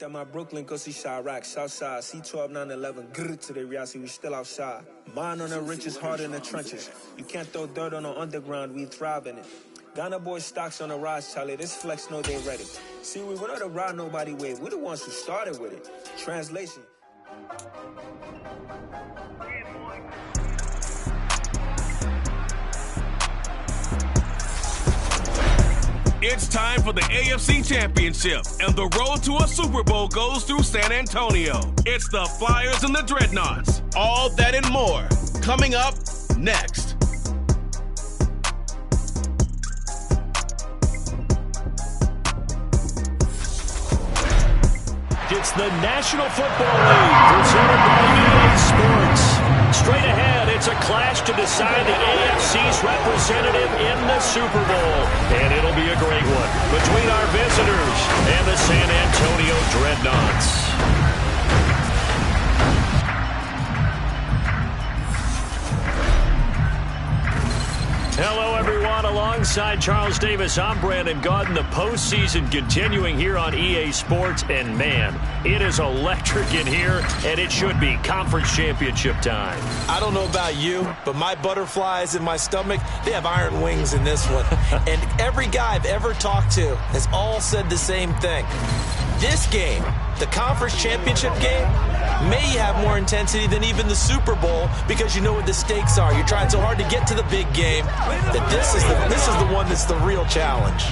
That my Brooklyn go see Chirac, Southside, C12, 911, grrr to the Riasi, we still outside. Mine on the riches, hard in the trenches. You can't throw dirt on the underground, we thrive in it. Ghana boys stocks on the rise, Charlie, this flex know they ready. See, we were not to ride nobody wave, we're the ones who started with it. Translation. It's time for the AFC Championship, and the road to a Super Bowl goes through San Antonio. It's the Flyers and the Dreadnoughts. All that and more, coming up next. It's the National Football League, presented by EA Sports. Straight ahead, it's a clash to decide the AFC's representative in the Super Bowl. And it'll be a great one between our visitors and the San Antonio Dreadnoughts. Hello, everyone. Alongside Charles Davis, I'm Brandon Gaudin. The postseason continuing here on EA Sports. And, man, it is electric in here, and it should be conference championship time. I don't know about you, but my butterflies in my stomach, they have iron wings in this one. And every guy I've ever talked to has all said the same thing. This game, the conference championship game, may have more intensity than even the Super Bowl because you know what the stakes are. You're trying so hard to get to the big game that this is the one that's the real challenge.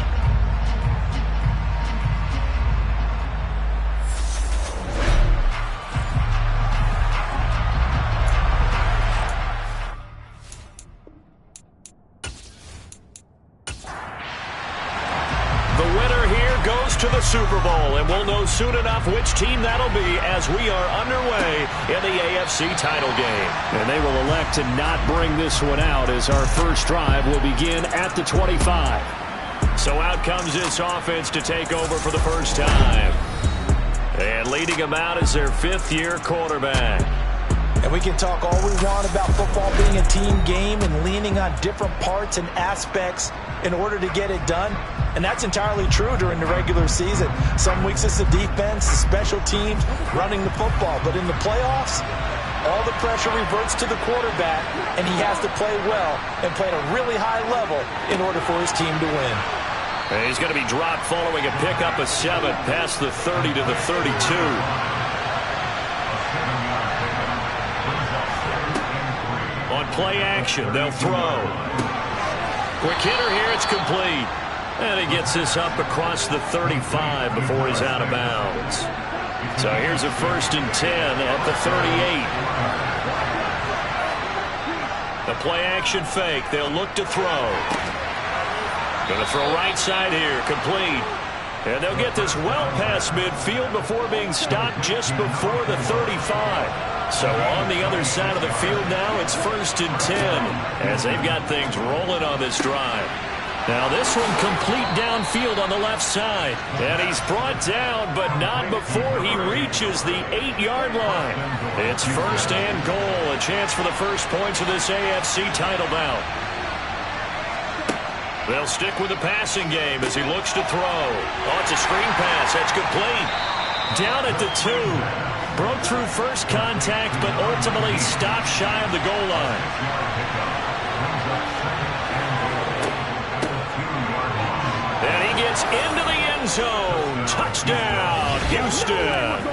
To the Super Bowl, and we'll know soon enough which team that'll be as we are underway in the AFC title game. And they will elect to not bring this one out as our first drive will begin at the 25. So out comes this offense to take over for the first time. And leading them out is their fifth-year quarterback. And we can talk all we want about football being a team game and leaning on different parts and aspects in order to get it done. And that's entirely true during the regular season. Some weeks it's the defense, the special teams, running the football. But in the playoffs, all the pressure reverts to the quarterback, and he has to play well and play at a really high level in order for his team to win. And he's going to be dropped following a pickup of 7 past the 30 to the 32. On play action, they'll throw. Quick hitter here, it's complete. And he gets this up across the 35 before he's out of bounds. So here's a 1st and 10 at the 38. The play action fake, they'll look to throw. Going to throw right side here, complete. And they'll get this well past midfield before being stopped just before the 35. So on the other side of the field now, it's 1st and 10 as they've got things rolling on this drive. Now this one complete downfield on the left side. And he's brought down, but not before he reaches the 8-yard line. It's 1st and goal, a chance for the first points of this AFC title bout. They'll stick with the passing game as he looks to throw. Oh, it's a screen pass. That's complete. Down at the 2. Broke through first contact, but ultimately stopped shy of the goal line. And he gets into the end zone. Touchdown, Houston.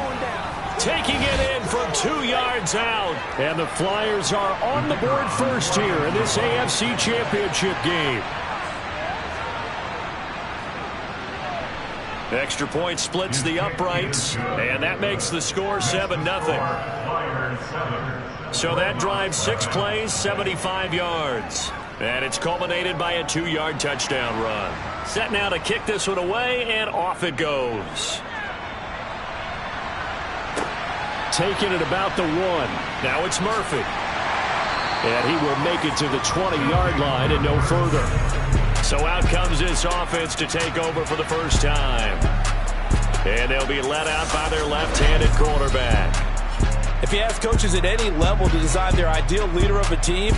Taking it in from 2 yards out. And the Flyers are on the board first here in this AFC Championship game. Extra point splits the uprights, and that makes the score 7-0. So that drives 6 plays, 75 yards. And it's culminated by a 2-yard touchdown run. Set now to kick this one away, and off it goes. Taking it about the 1. Now it's Murphy. And he will make it to the 20-yard line and no further. So out comes this offense to take over for the first time. And they'll be let out by their left-handed quarterback. If you ask coaches at any level to design their ideal leader of a team,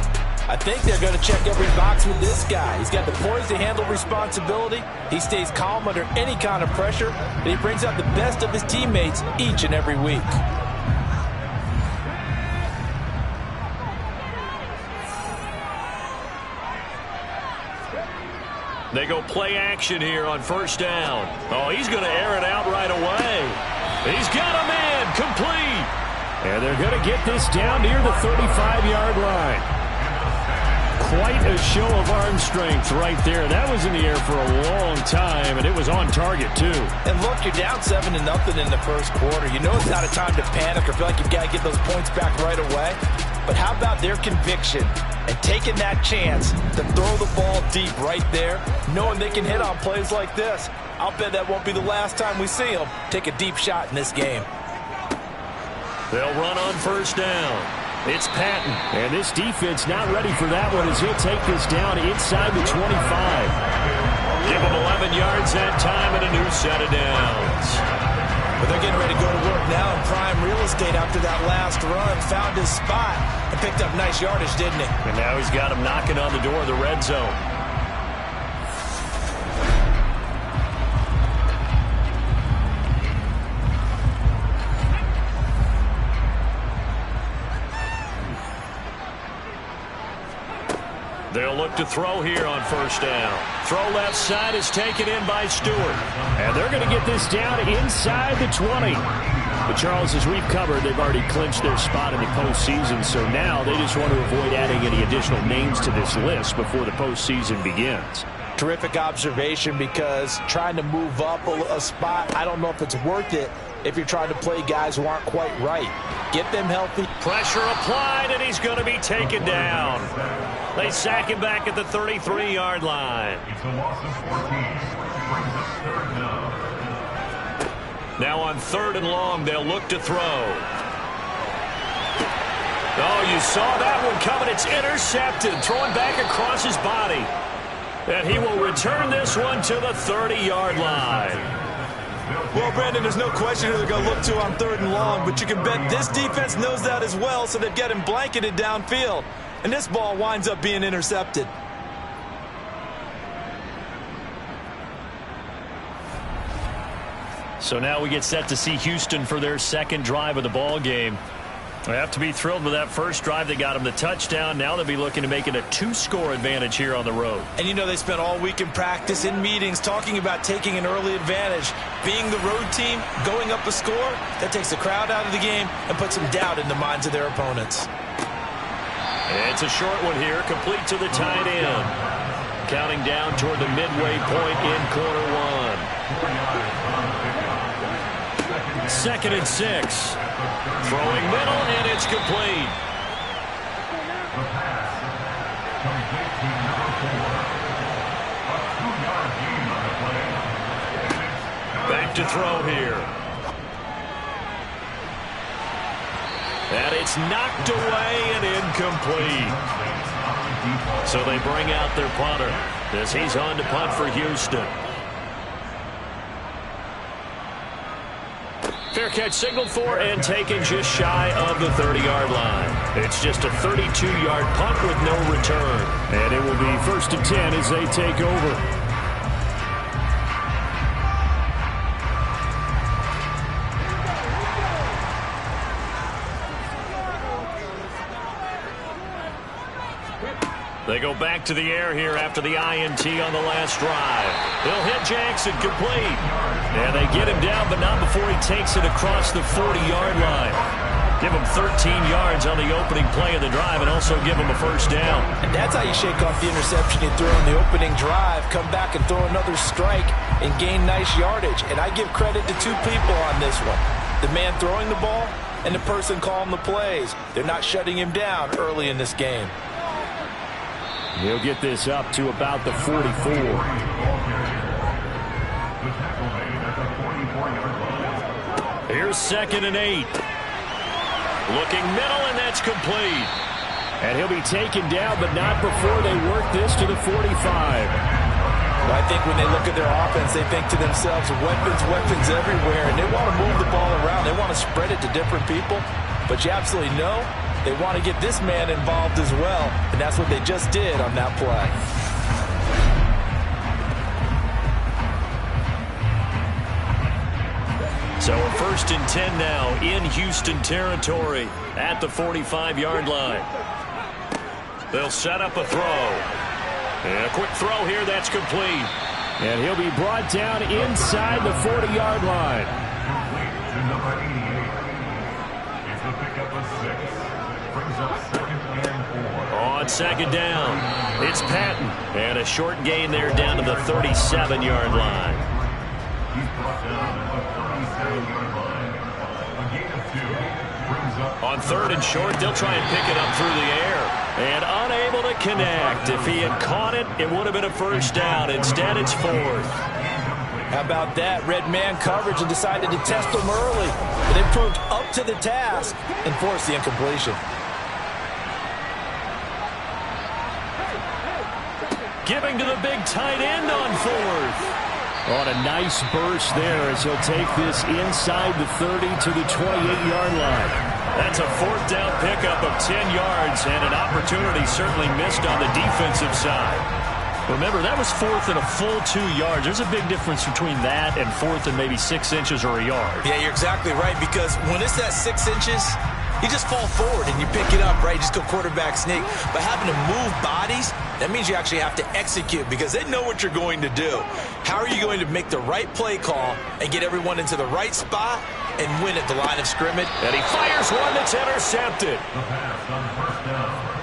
I think they're going to check every box with this guy. He's got the poise to handle responsibility. He stays calm under any kind of pressure, and he brings out the best of his teammates each and every week. They go play action here on first down. Oh, he's going to air it out right away. He's got him in, complete. And they're going to get this down near the 35-yard line. Quite a show of arm strength right there. That was in the air for a long time, and it was on target, too. And look, you're down 7-0 in the first quarter. You know it's not a time to panic or feel like you've got to get those points back right away. But how about their conviction and taking that chance to throw the ball deep right there, knowing they can hit on plays like this? I'll bet that won't be the last time we see them take a deep shot in this game. They'll run on first down. It's Patton, and this defense not ready for that one as he'll take this down inside the 25. Give him 11 yards that time and a new set of downs. But they're getting ready to go to work now in prime real estate after that last run. Found his spot and picked up nice yardage, didn't he? And now he's got him knocking on the door of the red zone. They'll look to throw here on first down. Throw left side is taken in by Stewart. And they're going to get this down inside the 20. But Charles, as we've covered, they've already clinched their spot in the postseason. So now they just want to avoid adding any additional names to this list before the postseason begins. Terrific observation, because trying to move up a spot, I don't know if it's worth it if you're trying to play guys who aren't quite right. Get them healthy. Pressure applied, and he's going to be taken down. They sack him back at the 33-yard line. It's a loss of 14. Brings us third down. Now on third and long, they'll look to throw. Oh, you saw that one coming. It's intercepted. Throwing back across his body. And he will return this one to the 30-yard line. Well, Brandon, there's no question who they're going to look to on third and long, but you can bet this defense knows that as well, so they've got him blanketed downfield. And this ball winds up being intercepted. So now we get set to see Houston for their second drive of the ball game. They have to be thrilled with that first drive that got them the touchdown. Now they'll be looking to make it a 2-score advantage here on the road. And you know they spent all week in practice, in meetings, talking about taking an early advantage. Being the road team, going up a score, that takes the crowd out of the game and puts some doubt in the minds of their opponents. It's a short one here, complete to the tight end. Counting down toward the midway point in quarter one. 2nd and 6. Throwing middle, and it's complete. The pass complete to number 4. A 2-yard gain on the play. Back to throw here. And it's knocked away and incomplete. So they bring out their punter as he's on to punt for Houston. Fair catch signaled for and taken just shy of the 30-yard line. It's just a 32-yard punt with no return. And it will be 1st and 10 as they take over. They go back to the air here after the INT on the last drive. They'll hit Jackson complete. And they get him down, but not before he takes it across the 40-yard line. Give him 13 yards on the opening play of the drive and also give him a first down. And that's how you shake off the interception you threw on the opening drive. Come back and throw another strike and gain nice yardage. And I give credit to two people on this one. The man throwing the ball and the person calling the plays. They're not shutting him down early in this game. He'll get this up to about the 44. Here's 2nd and 8. Looking middle, and that's complete. And he'll be taken down, but not before they work this to the 45. Well, I think when they look at their offense, they think to themselves, weapons everywhere, and they want to move the ball around. They want to spread it to different people. But you absolutely know they want to get this man involved as well, and that's what they just did on that play. So a 1st and 10 now in Houston territory at the 45-yard line. They'll set up a throw. And a quick throw here, that's complete. And he'll be brought down inside the 40-yard line. To number 88. It's the pickup of 6. Brings up 2nd and 4. On 2nd down, it's Patton. And a short gain there down to the 37-yard line. He's brought down at the 37-yard line. A gain of 2 brings up. On 3rd and short, they'll try and pick it up through the air. And unable to connect. If he had caught it, it would have been a 1st down. Instead, it's 4th. How about that? Red man coverage and decided to test them early. But they proved up to the task and forced the incompletion. Giving to the big tight end on 4th. On a nice burst there as he'll take this inside the 30 to the 28-yard line. That's a 4th down pickup of 10 yards and an opportunity certainly missed on the defensive side. Remember, that was 4th and a full 2 yards. There's a big difference between that and 4th and maybe 6 inches or a yard. Yeah, you're exactly right, because when it's that 6 inches, you just fall forward and you pick it up, right? You just go quarterback sneak. But having to move bodies, that means you actually have to execute because they know what you're going to do. How are you going to make the right play call and get everyone into the right spot and win at the line of scrimmage? And he fires one that's intercepted. The pass on 1st down.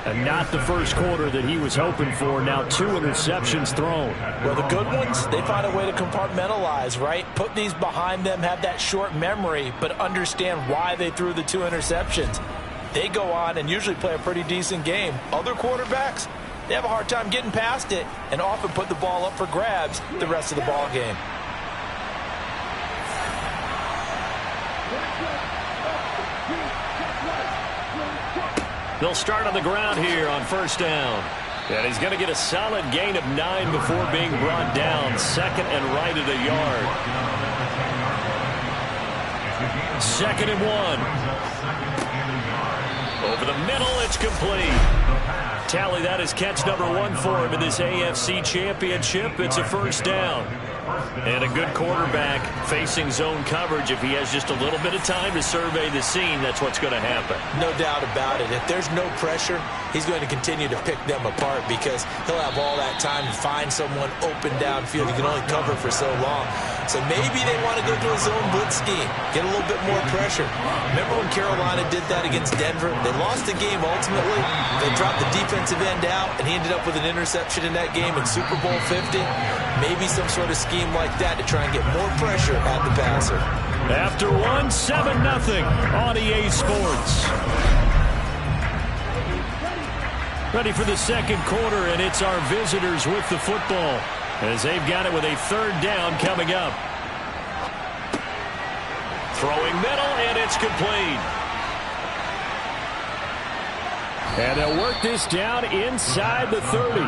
And not the first quarter that he was hoping for. Now 2 interceptions thrown. Well, the good ones, they find a way to compartmentalize, right? Put these behind them, have that short memory, but understand why they threw the 2 interceptions. They go on and usually play a pretty decent game. Other quarterbacks, they have a hard time getting past it and often put the ball up for grabs the rest of the ball game. They'll start on the ground here on 1st down. And he's going to get a solid gain of 9 before being brought down. 2nd and right at a yard. 2nd and 1. Over the middle, it's complete. Tally that is catch number 1 for him in this AFC Championship. It's a 1st down. And a good quarterback facing zone coverage. If he has just a little bit of time to survey the scene, that's what's going to happen. No doubt about it. If there's no pressure, he's going to continue to pick them apart because he'll have all that time to find someone open downfield. He can only cover for so long. So maybe they want to go to a zone blitz scheme, get a little bit more pressure. Remember when Carolina did that against Denver? They lost the game ultimately. They dropped the defensive end out, and he ended up with an interception in that game in Super Bowl 50. Maybe some sort of scheme like that to try and get more pressure at the passer. After 1, 7-0 on EA Sports. Ready for the 2nd quarter, and it's our visitors with the football as they've got it with a 3rd down coming up. Throwing middle, and it's complete. And they'll work this down inside the 30.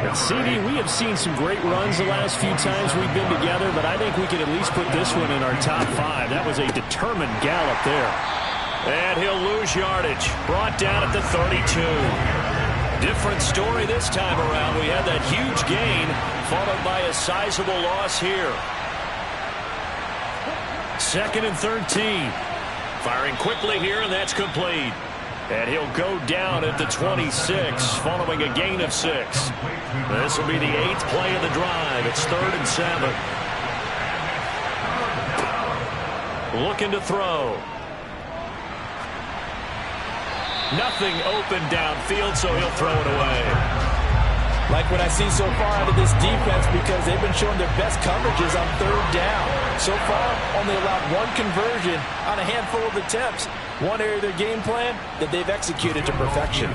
And CD, we have seen some great runs the last few times we've been together, but I think we can at least put this one in our top 5. That was a determined gallop there. And he'll lose yardage. Brought down at the 32. Different story this time around. We had that huge gain, followed by a sizable loss here. 2nd and 13. Firing quickly here, and that's complete. And he'll go down at the 26, following a gain of 6. This will be the 8th play of the drive. It's 3rd and 7. Looking to throw. Nothing open downfield, so he'll throw it away. Like what I see so far out of this defense, because they've been showing their best coverages on 3rd down. So far, only allowed 1 conversion on a handful of attempts. One area of their game plan that they've executed to perfection.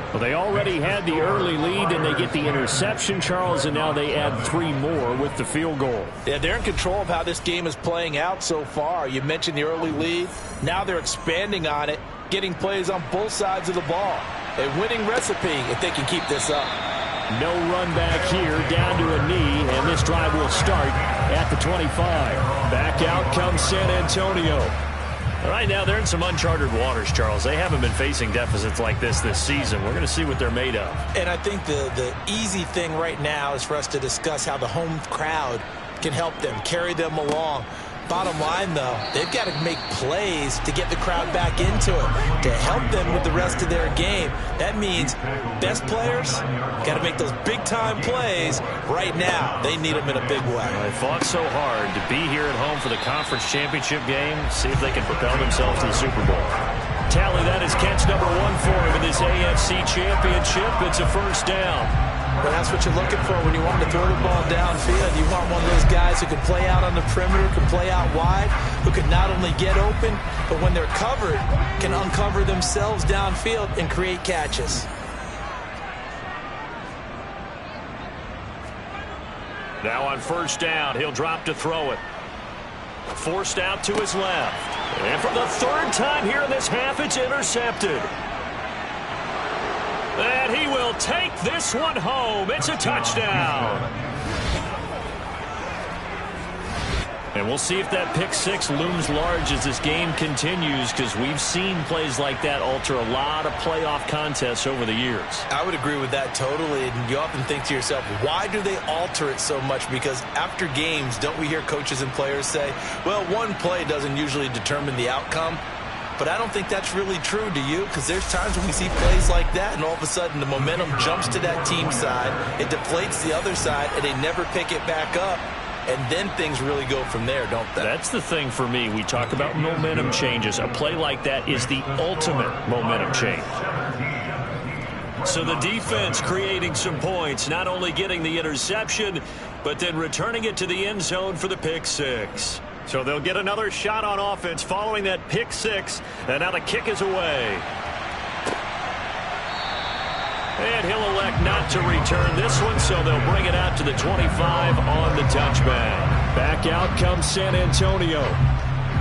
Well, they already had the early lead, and they get the interception, Charles, and now they add 3 more with the field goal. Yeah, they're in control of how this game is playing out so far. You mentioned the early lead. Now they're expanding on it, getting plays on both sides of the ball. A winning recipe if they can keep this up. No run back here, down to a knee, and this drive will start at the 25. Back out comes San Antonio. Right now, they're in some uncharted waters, Charles. They haven't been facing deficits like this season. We're going to see what they're made of. And I think the easy thing right now is for us to discuss how the home crowd can help them, carry them along. Bottom line, though, they've got to make plays to get the crowd back into it, to help them with the rest of their game. That means best players got to make those big-time plays right now. They need them in a big way. They fought so hard to be here at home for the conference championship game. See if they can propel themselves to the Super Bowl. Tally, that is catch number 1 for him in this AFC championship. It's a first down. Well, that's what you're looking for when you want to throw the ball downfield. You want one of those guys who can play out on the perimeter, can play out wide, who can not only get open, but when they're covered, can uncover themselves downfield and create catches. Now on first down, he'll drop to throw it. Forced out to his left. And for the third time here in this half, it's intercepted. And he will take this one home. It's a touchdown. And we'll see if that pick six looms large as this game continues, because we've seen plays like that alter a lot of playoff contests over the years. I would agree with that totally. And you often think to yourself, why do they alter it so much? Because after games, don't we hear coaches and players say, well, one play doesn't usually determine the outcome? But I don't think that's really true, do you? Because there's times when we see plays like that, and all of a sudden the momentum jumps to that team side, it deflates the other side, and they never pick it back up. And then things really go from there, don't they? That's the thing for me. We talk about momentum changes. A play like that is the ultimate momentum change. So the defense creating some points, not only getting the interception, but then returning it to the end zone for the pick six. So they'll get another shot on offense following that pick six, and now the kick is away. And he'll elect not to return this one, so they'll bring it out to the 25 on the touchback. Back out comes San Antonio.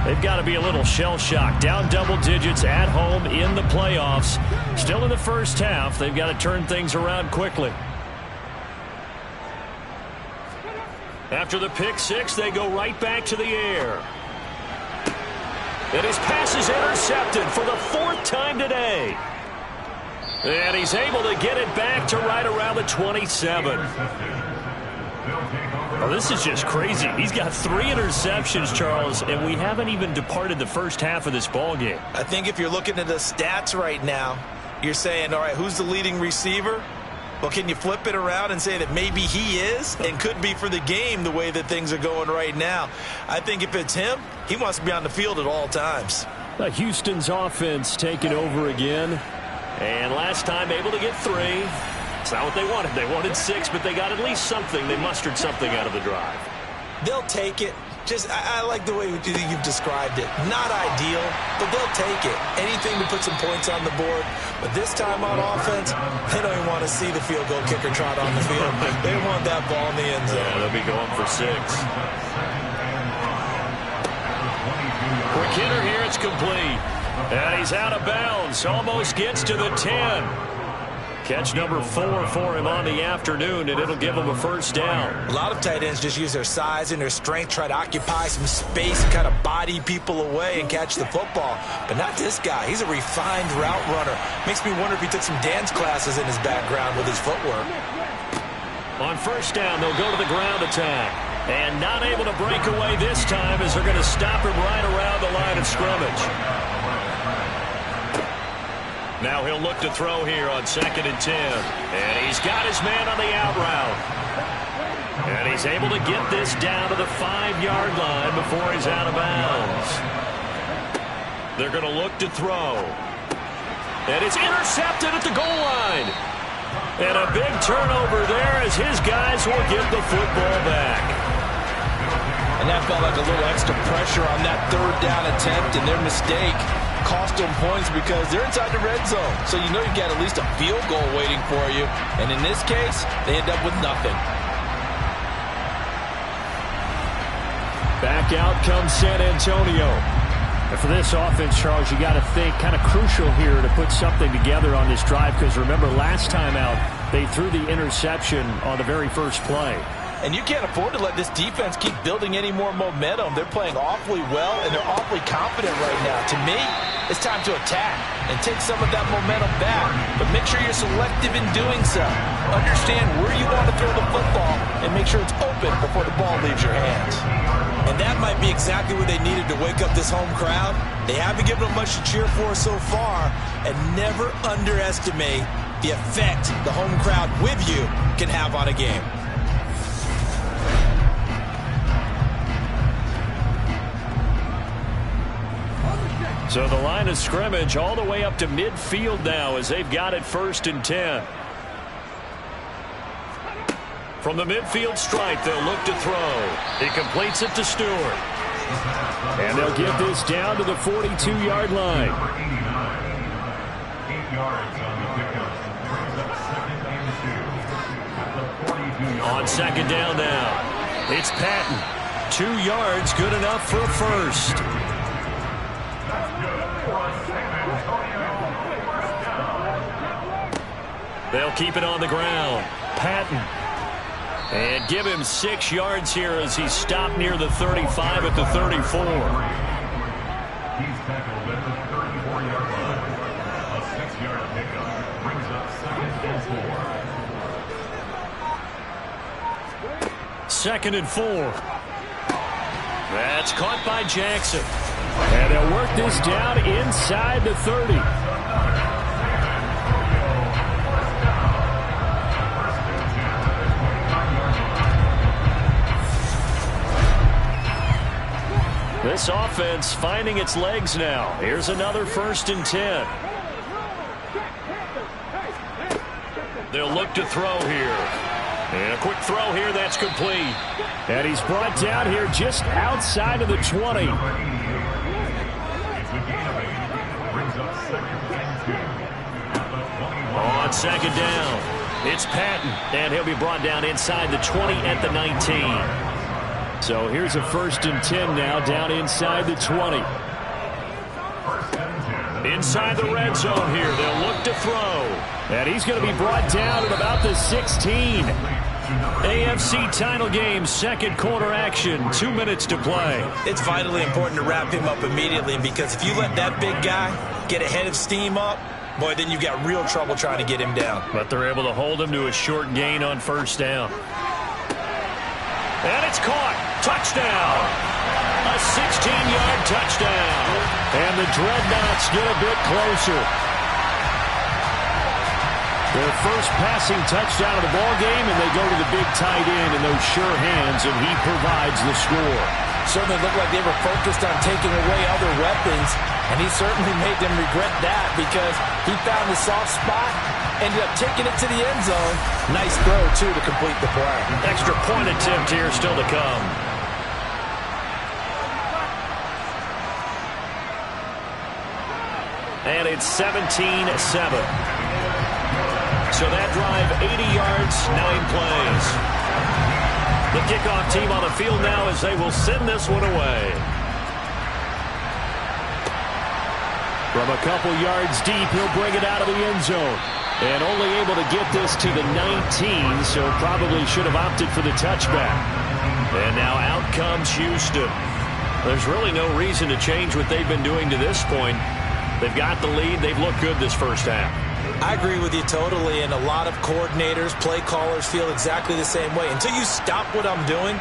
They've got to be a little shell-shocked. Down double digits at home in the playoffs. Still in the first half. They've got to turn things around quickly. After the pick six, they go right back to the air. And his pass is intercepted for the fourth time today. And he's able to get it back to right around the 27. Oh, this is just crazy. He's got 3 interceptions, Charles, and we haven't even departed the first half of this ballgame. I think if you're looking at the stats right now, you're saying, all right, who's the leading receiver? Well, can you flip it around and say that maybe he is and could be for the game the way that things are going right now? I think if it's him, he wants to be on the field at all times. Houston's offense taking over again. And last time able to get 3. It's not what they wanted. They wanted 6, but they got at least something. They mustered something out of the drive. They'll take it. I like the way you've described it. Not ideal, but they'll take it. Anything to put some points on the board. But this time on offense, they don't even want to see the field goal kicker trot on the field. They want that ball in the end zone. Yeah, they'll be going for 6. Quick hitter here. It's complete. And he's out of bounds. Almost gets to the 10. Catch number 4 for him on the afternoon, and it'll give him a first down. A lot of tight ends just use their size and their strength, try to occupy some space and kind of body people away and catch the football. But not this guy. He's a refined route runner. Makes me wonder if he took some dance classes in his background with his footwork. On first down, they'll go to the ground attack. And not able to break away this time as they're going to stop him right around the line of scrimmage. Now he'll look to throw here on 2nd and 10. And he's got his man on the out route. And he's able to get this down to the 5-yard line before he's out of bounds. They're going to look to throw. And it's intercepted at the goal line. And a big turnover there as his guys will get the football back. And that felt like a little extra pressure on that 3rd down attempt, and their mistake cost them points because they're inside the red zone. So you know you've got at least a field goal waiting for you. And in this case, they end up with nothing. Back out comes San Antonio. And for this offense, Charles, you got to think kind of crucial here to put something together on this drive, because remember last time out, they threw the interception on the very first play. And you can't afford to let this defense keep building any more momentum. They're playing awfully well, and they're awfully confident right now. To me, it's time to attack and take some of that momentum back. But make sure you're selective in doing so. Understand where you want to throw the football and make sure it's open before the ball leaves your hands. And that might be exactly what they needed to wake up this home crowd. They haven't given them much to cheer for so far, and never underestimate the effect the home crowd with you can have on a game. So the line of scrimmage all the way up to midfield now as they've got it 1st and 10. From the midfield stripe, they'll look to throw. He completes it to Stewart. And they'll get this down to the 42-yard line. 8 yards on the pickup. Brings up 2nd and 2 at the 42-yard On 2nd down now, it's Patton. 2 yards, good enough for a first. They'll keep it on the ground. Patton. And give him 6 yards here as he's stopped near the 35 at the 34. He's tackled at the 34-yard line. A 6-yard pickup brings up 2nd and 4. 2nd and 4. That's caught by Jackson. And they'll work this down inside the 30. This offense finding its legs now. Here's another 1st and 10. They'll look to throw here. And a quick throw here that's complete. And he's brought down here just outside of the 20. On 2nd down, it's Patton. And he'll be brought down inside the 20 at the 19. So here's a 1st and 10 now, down inside the 20. Inside the red zone here, they'll look to throw. And he's going to be brought down at about the 16. AFC title game, 2nd quarter action, 2 minutes to play. It's vitally important to wrap him up immediately, because if you let that big guy get ahead of steam up, boy, then you've got real trouble trying to get him down. But they're able to hold him to a short gain on 1st down. And it's caught. Touchdown. A 16-yard touchdown. And the Dreadnoughts get a bit closer. Their first passing touchdown of the ball game, and they go to the big tight end in those sure hands, and he provides the score. Certainly looked like they were focused on taking away other weapons, and he certainly made them regret that, because he found the soft spot, ended up taking it to the end zone. Nice throw, too, to complete the play. Extra point attempt here still to come. And it's 17-7. So that drive, 80 yards, 9 plays. The kickoff team on the field now as they will send this one away. From a couple yards deep, he'll bring it out of the end zone. And only able to get this to the 19, so probably should have opted for the touchback. And now out comes Houston. There's really no reason to change what they've been doing to this point. They've got the lead. They've looked good this first half. I agree with you totally, and a lot of coordinators, play callers feel exactly the same way. Until you stop what I'm doing,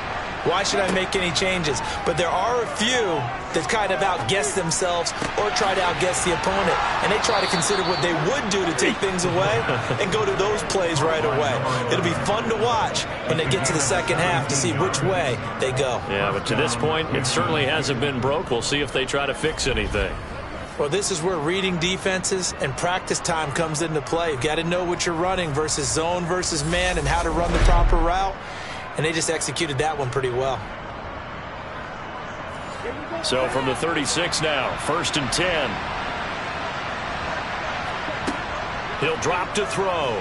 why should I make any changes? But there are a few that kind of outguess themselves or try to outguess the opponent, and they try to consider what they would do to take things away and go to those plays right away. It'll be fun to watch when they get to the second half to see which way they go. Yeah, but to this point, it certainly hasn't been broke. We'll see if they try to fix anything. Well, this is where reading defenses and practice time comes into play. You've got to know what you're running versus zone versus man and how to run the proper route. And they just executed that one pretty well. So from the 36 now, 1st and 10. He'll drop to throw.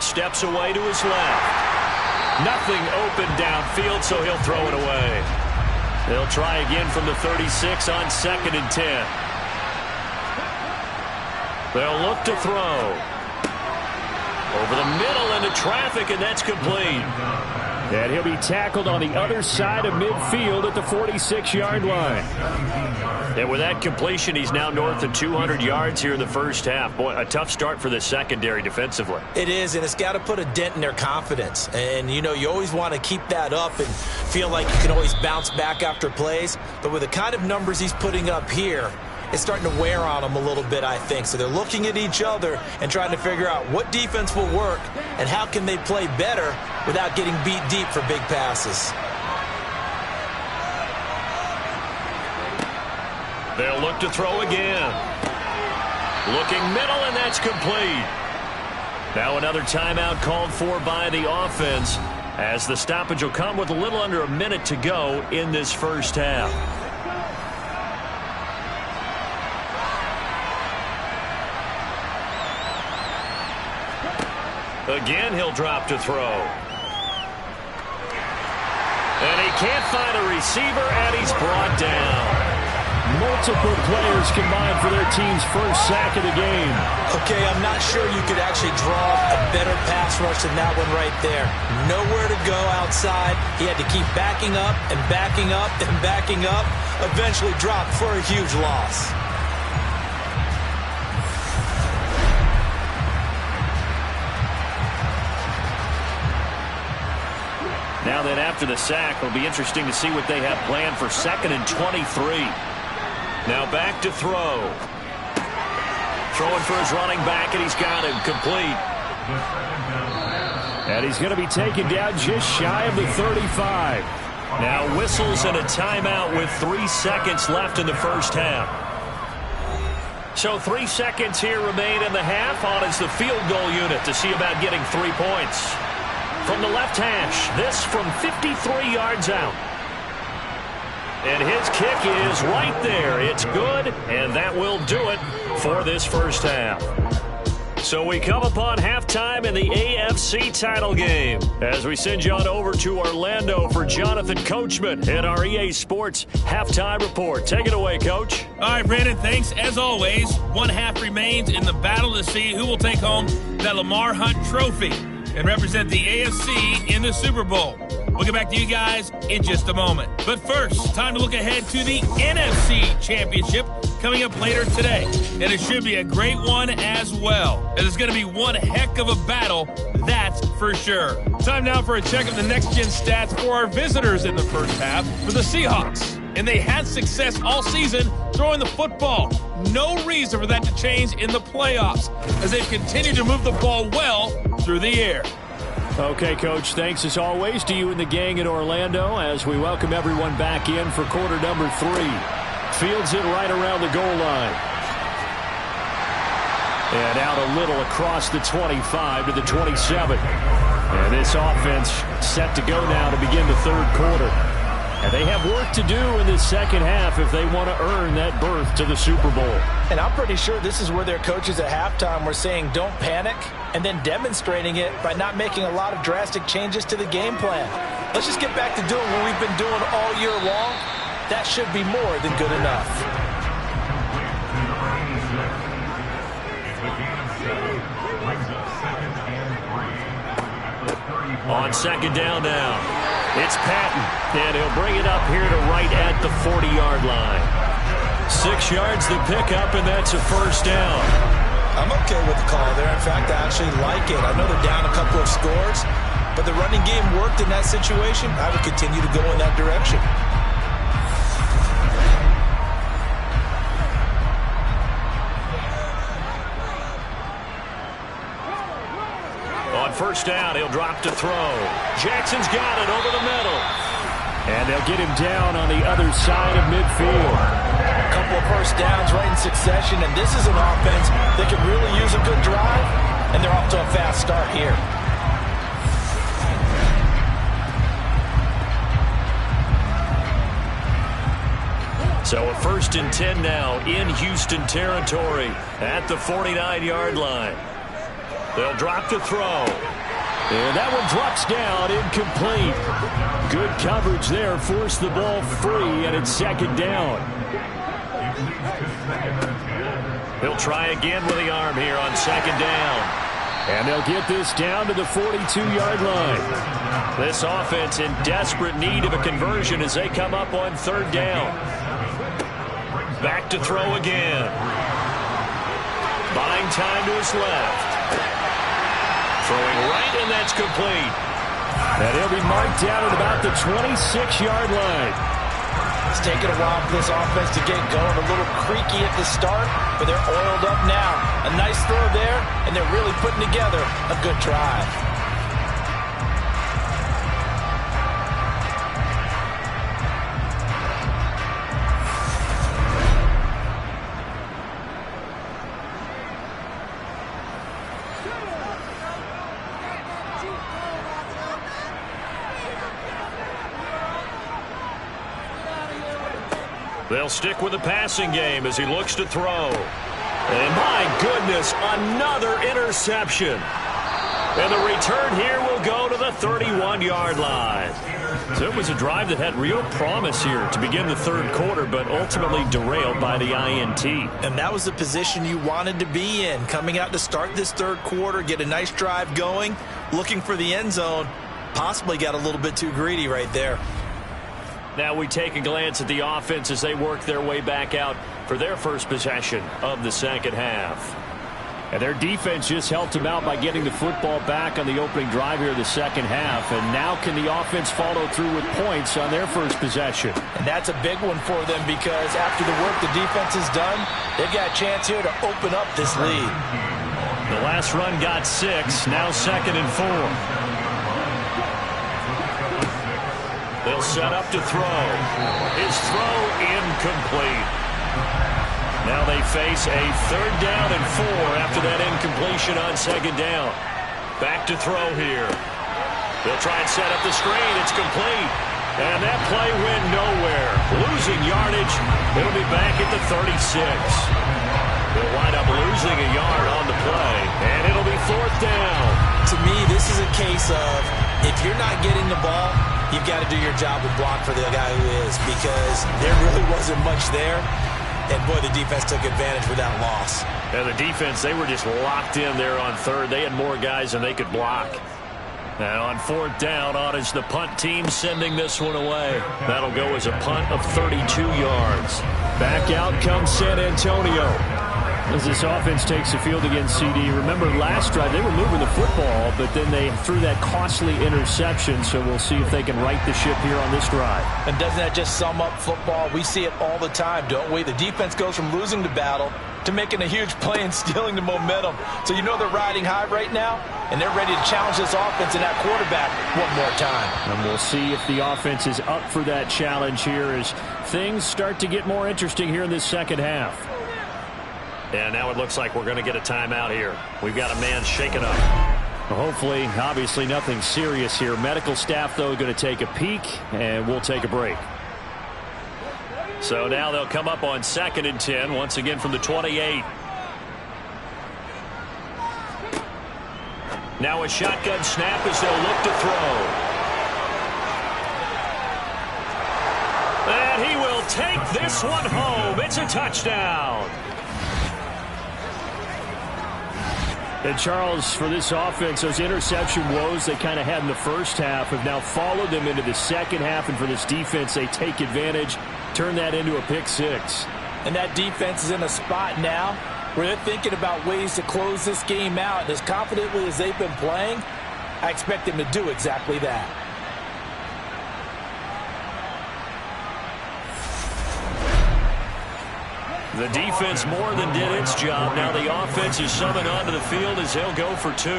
Steps away to his left. Nothing open downfield, so he'll throw it away. They'll try again from the 36 on 2nd and 10. They'll look to throw. Over the middle into traffic, and that's complete. And he'll be tackled on the other side of midfield at the 46-yard line. And with that completion, he's now north of 200 yards here in the first half. Boy, a tough start for the secondary defensively. It is, and it's got to put a dent in their confidence. And, you know, you always want to keep that up and feel like you can always bounce back after plays. But with the kind of numbers he's putting up here, it's starting to wear on them a little bit, I think. So they're looking at each other and trying to figure out what defense will work and how can they play better without getting beat deep for big passes. They'll look to throw again. Looking middle, and that's complete. Now another timeout called for by the offense, as the stoppage will come with a little under a minute to go in this first half. Again, he'll drop to throw. And he can't find a receiver, and he's brought down. Multiple players combined for their team's first sack of the game. Okay, I'm not sure you could actually draw a better pass rush than that one right there. Nowhere to go outside. He had to keep backing up and backing up and backing up. Eventually dropped for a huge loss. Now then, after the sack, it'll be interesting to see what they have planned for 2nd and 23. Now back to throw. Throwing for his running back, and he's got him complete. And he's going to be taken down just shy of the 35. Now whistles and a timeout with 3 seconds left in the first half. So 3 seconds here remain in the half. On is the field goal unit to see about getting 3 points. From the left hash, this from 53 yards out. And his kick is right there. It's good, and that will do it for this first half. So we come upon halftime in the AFC title game as we send you on over to Orlando for Jonathan Coachman in our EA Sports Halftime Report. Take it away, Coach. All right, Brandon, thanks. As always, 1 half remains in the battle to see who will take home that Lamar Hunt trophy and represent the AFC in the Super Bowl. We'll get back to you guys in just a moment. But first, time to look ahead to the NFC Championship coming up later today. And it should be a great one as well. It is going to be one heck of a battle, that's for sure. Time now for a check of the next-gen stats for our visitors in the first half for the Seahawks. And they had success all season throwing the football. No reason for that to change in the playoffs as they've continued to move the ball well through the air. Okay, Coach, thanks as always to you and the gang in Orlando as we welcome everyone back in for quarter number 3. Fields it right around the goal line. And out a little across the 25 to the 27. And this offense set to go now to begin the third quarter. And they have work to do in this second half if they want to earn that berth to the Super Bowl. And I'm pretty sure this is where their coaches at halftime were saying don't panic and then demonstrating it by not making a lot of drastic changes to the game plan. Let's just get back to doing what we've been doing all year long. That should be more than good enough. On second down now, it's Patton, and he'll bring it up here to right at the 40-yard line. 6 yards the pickup, and that's a first down. I'm okay with the call there. In fact, I actually like it. I know they're down a couple of scores, but the running game worked in that situation. I would continue to go in that direction. On first down, he'll drop to throw. Jackson's got it over the middle. And they'll get him down on the other side of midfield. A couple of first downs right in succession, and this is an offense that could really use a good drive, and they're off to a fast start here. So a 1st and 10 now in Houston territory at the 49-yard line. They'll drop to throw. And that one drops down, incomplete. Good coverage there, forced the ball free, and it's second down. He'll try again with the arm here on second down. And they'll get this down to the 42-yard line. This offense in desperate need of a conversion as they come up on third down. Back to throw again. Buying time to his left. Throwing right, and that's complete. And he'll be marked down at about the 26-yard line. It's taken a while for this offense to get going. A little creaky at the start, but they're oiled up now. A nice throw there, and they're really putting together a good drive. They'll stick with the passing game as he looks to throw. And my goodness, another interception. And the return here will go to the 31-yard line. So it was a drive that had real promise here to begin the third quarter, but ultimately derailed by the INT. And that was the position you wanted to be in. Coming out to start this third quarter, get a nice drive going, looking for the end zone. Possibly got a little bit too greedy right there. Now we take a glance at the offense as they work their way back out for their first possession of the second half. And their defense just helped them out by getting the football back on the opening drive here of the second half. And now can the offense follow through with points on their first possession? And that's a big one for them because after the work the defense has done, they've got a chance here to open up this lead. The last run got 6, now 2nd and 4. They'll set up to throw. His throw incomplete. Now they face a 3rd down and 4 after that incompletion on 2nd down. Back to throw here. They'll try and set up the screen. It's complete. And that play went nowhere. Losing yardage. It'll be back at the 36. They'll wind up losing a yard on the play. And it'll be 4th down. To me, this is a case of if you're not getting the ball, you've got to do your job and block for the guy who is, because there really wasn't much there. And, boy, the defense took advantage with that loss. And the defense, they were just locked in there on 3rd. They had more guys than they could block. And on 4th down, on is the punt team sending this one away. That'll go as a punt of 32 yards. Back out comes San Antonio. As this offense takes the field against CD, remember last drive they were moving the football, but then they threw that costly interception, so we'll see if they can right the ship here on this drive. And doesn't that just sum up football? We see it all the time, don't we? The defense goes from losing the battle to making a huge play and stealing the momentum. So you know they're riding high right now, and they're ready to challenge this offense and that quarterback one more time. And we'll see if the offense is up for that challenge here as things start to get more interesting here in this second half. And now it looks like we're going to get a timeout here. We've got a man shaken up. Well, hopefully, obviously nothing serious here. Medical staff, though, going to take a peek, and we'll take a break. So now they'll come up on 2nd and 10, once again from the 28. Now a shotgun snap as they'll look to throw. And he will take this one home. It's a touchdown. And Charles, for this offense, those interception woes they kind of had in the first half have now followed them into the second half. And for this defense, they take advantage, turn that into a pick 6. And that defense is in a spot now where they're thinking about ways to close this game out. And as confidently as they've been playing, I expect them to do exactly that. The defense more than did its job. Now the offense is summoned onto the field as they'll go for 2.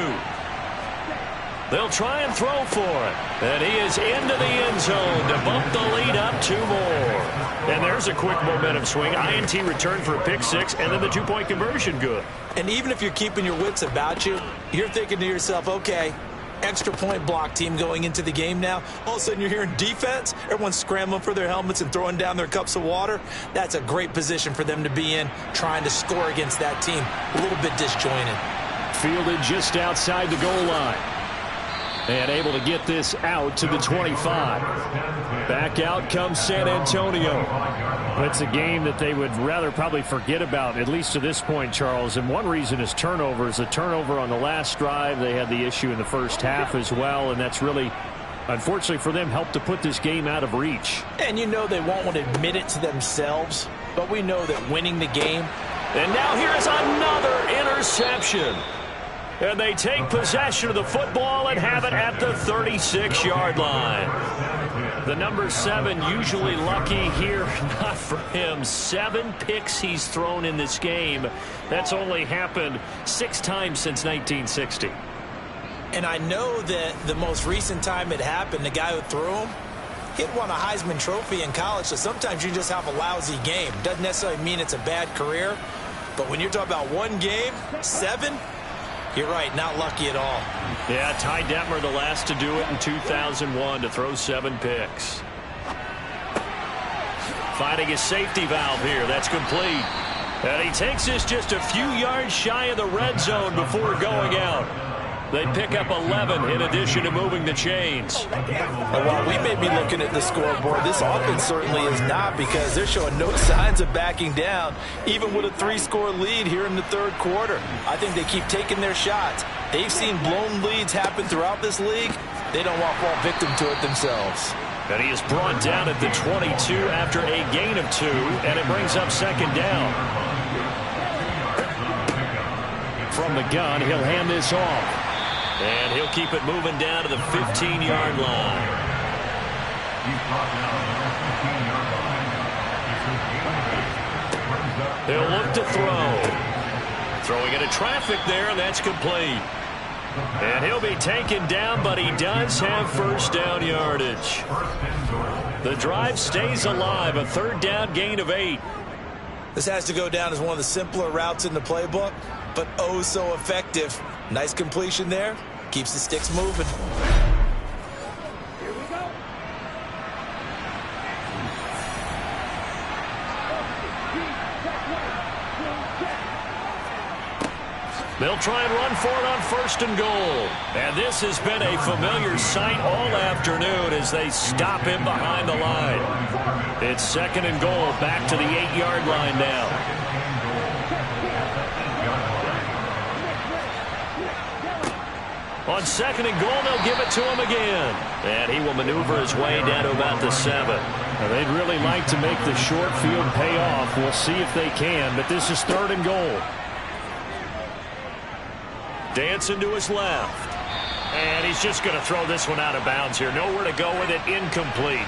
They'll try and throw for it. And he is into the end zone to bump the lead up 2 more. And there's a quick momentum swing. INT return for a pick 6, and then the 2-point conversion good. And even if you're keeping your wits about you, you're thinking to yourself, okay, extra point block team going into the game now. All of a sudden you're hearing defense. Everyone's scrambling for their helmets and throwing down their cups of water. That's a great position for them to be in, trying to score against that team. A little bit disjointed. Fielded just outside the goal line. And able to get this out to the 25. Back out comes San Antonio. It's a game that they would rather probably forget about, at least to this point, Charles. And one reason is turnovers. A turnover on the last drive. They had the issue in the first half as well, and that's really, unfortunately for them, helped to put this game out of reach. And you know they won't want to admit it to themselves, but we know that winning the game. And now here's another interception. And they take possession of the football and have it at the 36-yard line. The number 7 usually lucky here. Not for him. 7 picks he's thrown in this game. That's only happened 6 times since 1960. And I know that the most recent time it happened, the guy who threw him, he had won a Heisman Trophy in college, so sometimes you just have a lousy game. Doesn't necessarily mean it's a bad career, but when you're talking about one game, 7, you're right, not lucky at all. Yeah, Ty Detmer, the last to do it in 2001, to throw 7 picks. Finding his safety valve here. That's complete. And he takes this just a few yards shy of the red zone before going out. They pick up 11 in addition to moving the chains. And while we may be looking at the scoreboard, this offense certainly is not, because they're showing no signs of backing down, even with a 3-score lead here in the third quarter. I think they keep taking their shots. They've seen blown leads happen throughout this league. They don't want to fall victim to it themselves. And he is brought down at the 22 after a gain of 2, and it brings up second down. From the gun, he'll hand this off. And he'll keep it moving down to the 15-yard line. He'll look to throw. Throwing into traffic there, and that's complete. And he'll be taken down, but he does have first down yardage. The drive stays alive, a third down gain of 8. This has to go down as one of the simpler routes in the playbook, but oh so effective. Nice completion there. Keeps the sticks moving. Here we go. They'll try and run for it on 1st and goal. And this has been a familiar sight all afternoon as they stop him behind the line. It's 2nd and goal, back to the 8-yard line now. On 2nd and goal, they'll give it to him again. And he will maneuver his way down to about the 7. Now, they'd really like to make the short field pay off. We'll see if they can, but this is 3rd and goal. Dancing to his left. And he's just going to throw this one out of bounds here. Nowhere to go with it, incomplete.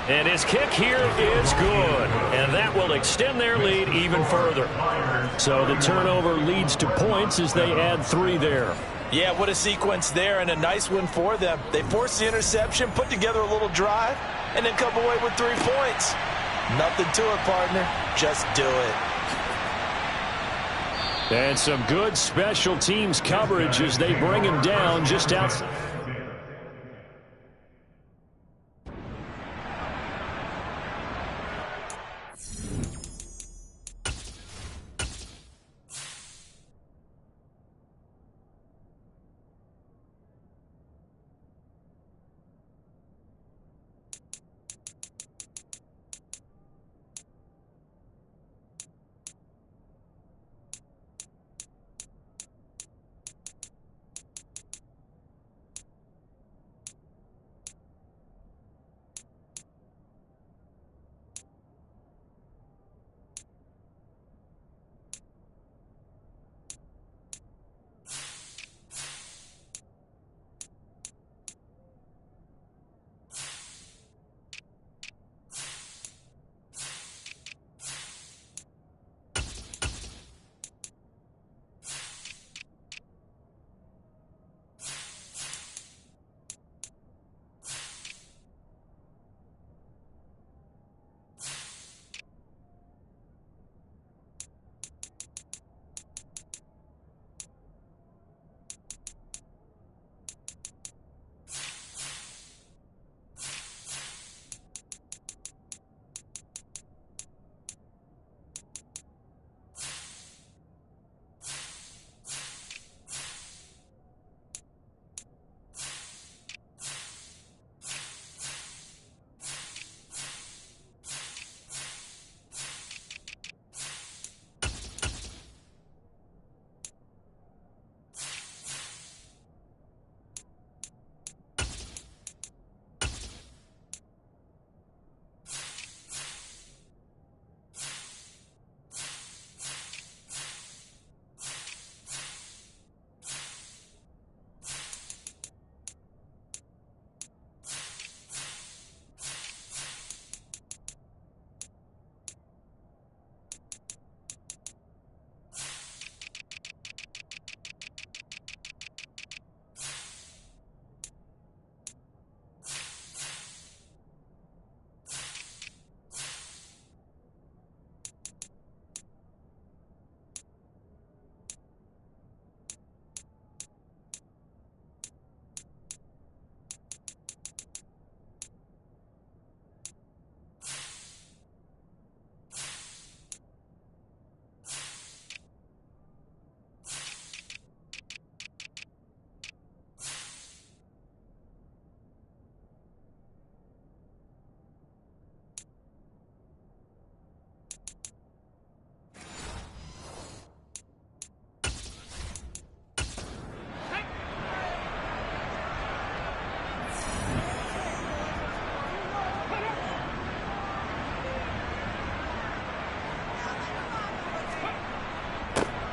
And his kick here is good. And that will extend their lead even further. So the turnover leads to points as they add 3 there. Yeah, what a sequence there, and a nice one for them. They forced the interception, put together a little drive, and then come away with 3 points. Nothing to it, partner. Just do it. And some good special teams coverage as they bring him down just outside.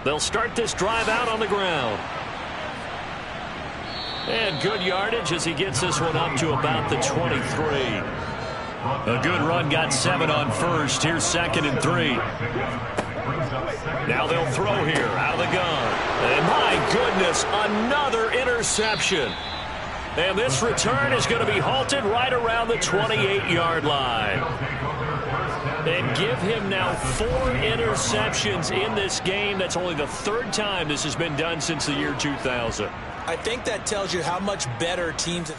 They'll start this drive out on the ground. And good yardage as he gets this one up to about the 23. A good run got 7 on first. Here's 2nd and 3. Now they'll throw here out of the gun. And my goodness, another interception. And this return is going to be halted right around the 28-yard line. And give him now 4 interceptions in this game. That's only the 3rd time this has been done since the year 2000. I think that tells you how much better teams...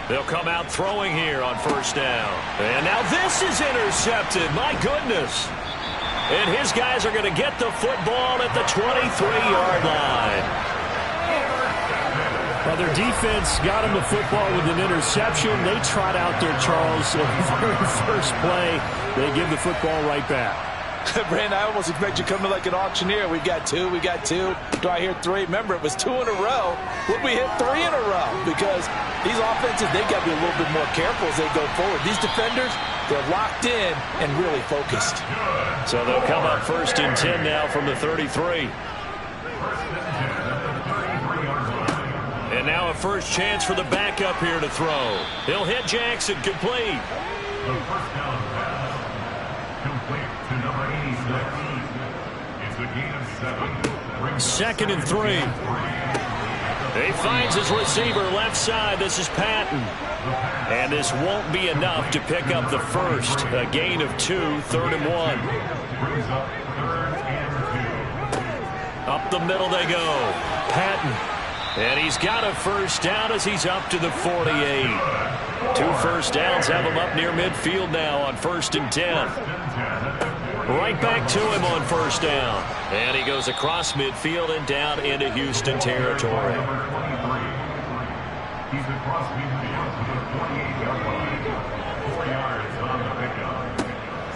They'll come out throwing here on 1st down. And now this is intercepted. My goodness. And his guys are going to get the football at the 23-yard line. Well, their defense got him the football with an interception. They trot out there, Charles, on the very first play. They give the football right back. Brandon, I almost expect you to come in like an auctioneer. We got 2. Do I hear 3? Remember, it was 2 in a row. Would we hit 3 in a row? Because these offenses, they got to be a little bit more careful as they go forward. These defenders, they're locked in and really focused. So they'll come up 1st and 10 now from the 33. And now a first chance for the backup here to throw. He'll hit Jackson, complete. The first down pass, complete to number 86. It's a gain of 7. 2nd and 3. He finds his receiver left side. This is Patton. And this won't be enough to pick up the first. A gain of 2, 3rd and 1. Up the middle they go. Patton. And he's got a first down as he's up to the 48. 2 first downs have him up near midfield now on 1st and 10. Right back to him on 1st down. And he goes across midfield and down into Houston territory. He's across midfield to the 48-yard line. 4 yards on the pickup.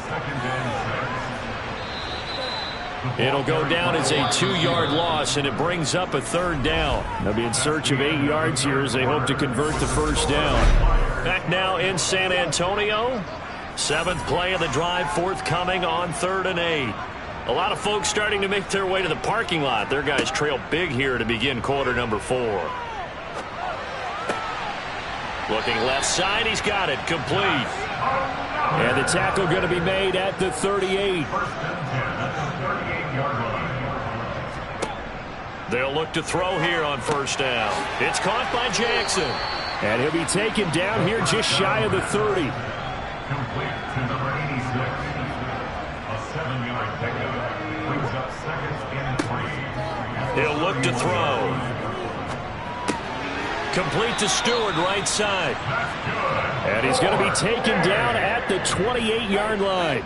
2nd and 6. It'll go down as a 2-yard loss, and it brings up a 3rd down. They'll be in search of 8 yards here as they hope to convert the first down. Back now in San Antonio. 7th play of the drive forthcoming on 3rd and 8. A lot of folks starting to make their way to the parking lot. Their guys trail big here to begin quarter number 4. Looking left side, he's got it, complete. And the tackle going to be made at the 38. They'll look to throw here on 1st down. It's caught by Jackson. And he'll be taken down here just shy of the 30. Complete to number 86. A 7-yard pickup brings up 2nd and 3. He'll look to throw. Complete to Stewart, right side. And he's going to be taken down at the 28-yard line.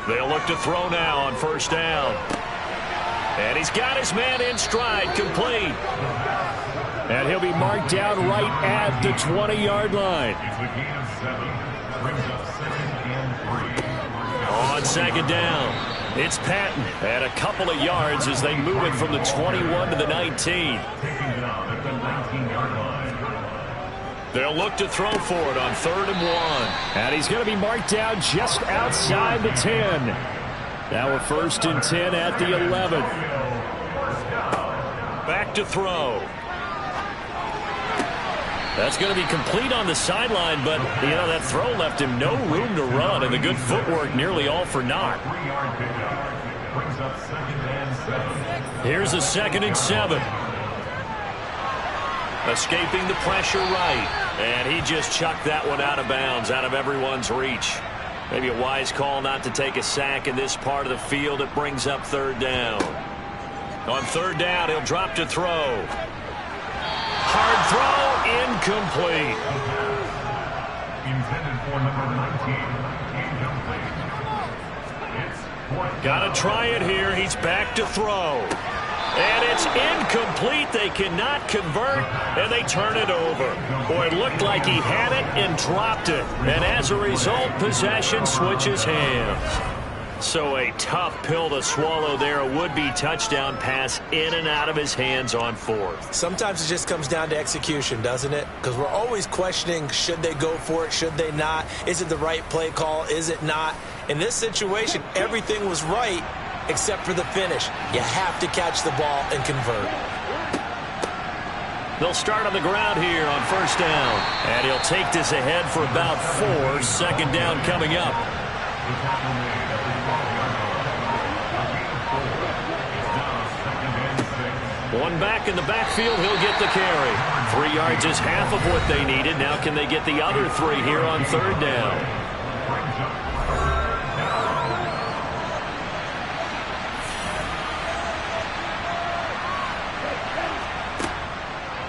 They'll look to throw now on 1st down. And he's got his man in stride, complete. And he'll be marked down right at the 20-yard line. It's a gain of 7. Brings up 2nd and 3. On 2nd down. It's Patton at a couple of yards as they move it from the 21 to the 19. Taking down at the 19-yard line. They'll look to throw for it on 3rd and 1. And he's going to be marked down just outside the 10. Now a 1st and 10 at the 11. Back to throw. That's going to be complete on the sideline, but, you know, that throw left him no room to run, and the good footwork nearly all for naught. 3-yard pickup brings up 2nd and 7. Here's a 2nd and 7. Escaping the pressure right, and he just chucked that one out of bounds, out of everyone's reach. Maybe a wise call not to take a sack in this part of the field. It brings up 3rd down. On 3rd down, he'll drop to throw. Hard throw, incomplete. Intended for number 19. Incomplete. It's fourth. Got to try it here. He's back to throw. And it's incomplete. They cannot convert, and they turn it over. Boy, it looked like he had it and dropped it. And as a result, possession switches hands. So a tough pill to swallow there. A would-be touchdown pass in and out of his hands on fourth. Sometimes it just comes down to execution, doesn't it? Because we're always questioning, should they go for it, should they not? Is it the right play call, is it not? In this situation, everything was right except for the finish. You have to catch the ball and convert. They'll start on the ground here on first down. And he'll take this ahead for about 4. Second down coming up. One back in the backfield, he'll get the carry. 3 yards is half of what they needed. Now can they get the other 3 here on third down?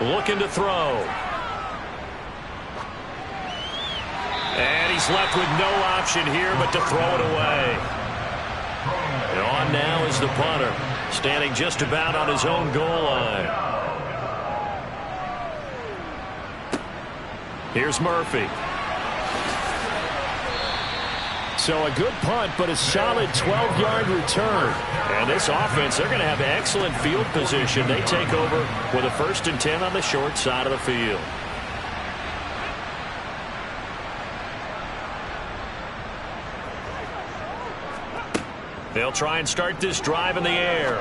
Looking to throw. And he's left with no option here but to throw it away. And on now is the punter, standing just about on his own goal line. Here's Murphy. So a good punt, but a solid 12-yard return. And this offense, they're going to have excellent field position. They take over with a 1st and 10 on the short side of the field. They'll try and start this drive in the air.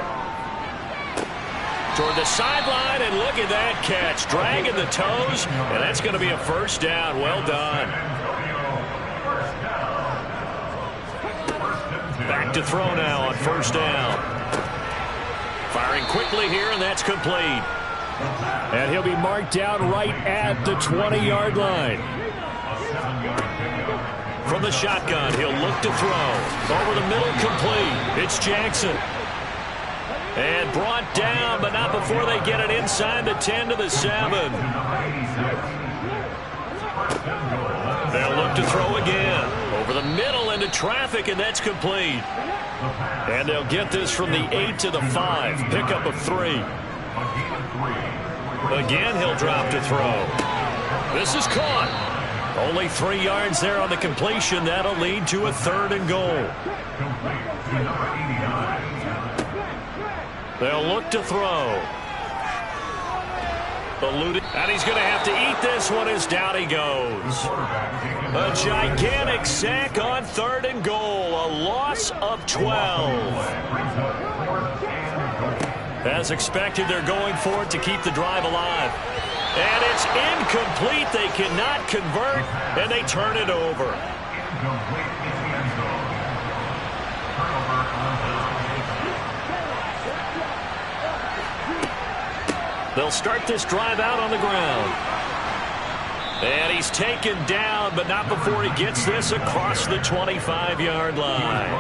Toward the sideline, and look at that catch. Dragging the toes, and that's going to be a first down. Well done. Back to throw now on first down. Firing quickly here, and that's complete. And he'll be marked down right at the 20-yard line. From the shotgun, he'll look to throw. Over the middle, complete. It's Jackson. And brought down, but not before they get it inside the 10 to the 7. They'll look to throw again. Over the middle into traffic, and that's complete. And they'll get this from the 8 to the 5. Pickup of 3. Again, he'll drop to throw. This is caught. Only 3 yards there on the completion. That'll lead to a 3rd and goal. They'll look to throw. Eluded. And he's going to have to eat this one as down he goes. A gigantic sack on 3rd and goal. A loss of 12. As expected, they're going for it to keep the drive alive. And it's incomplete. They cannot convert, and they turn it over. They'll start this drive out on the ground. And he's taken down, but not before he gets this across the 25-yard line.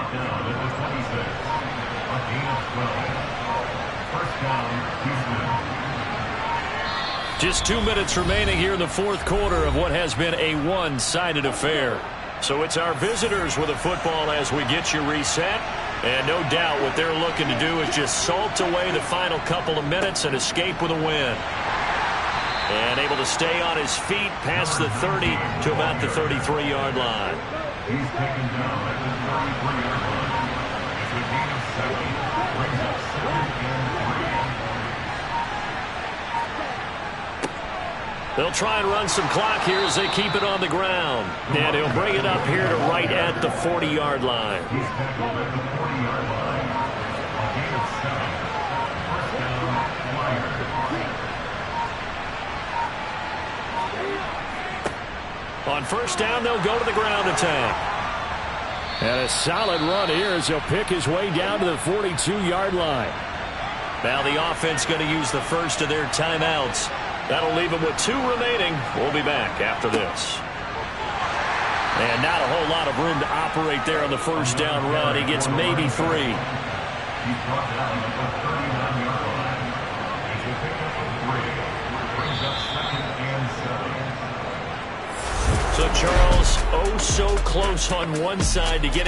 Just 2 minutes remaining here in the 4th quarter of what has been a one-sided affair. So it's our visitors with the football as we get you reset. And no doubt what they're looking to do is just salt away the final couple of minutes and escape with a win. And able to stay on his feet past the 30 to about the 33-yard line. He's taken down at the 33-yard line. It's a gain of 7. Brings up 2nd and 3. They'll try and run some clock here as they keep it on the ground. And he'll bring it up here to right at the 40-yard line. He's tackled at the 40-yard line. A gain of 7. First down, Flyers. On first down, they'll go to the ground attack. And a solid run here as he'll pick his way down to the 42-yard line. Now the offense going to use the first of their timeouts. That'll leave them with 2 remaining. We'll be back after this. And not a whole lot of room to operate there on the first down run. He gets maybe 3. He's brought down at the 39-yard line. It's a pickup of 3. Brings up 2nd and 7. So, Charles, oh so close on one side to getting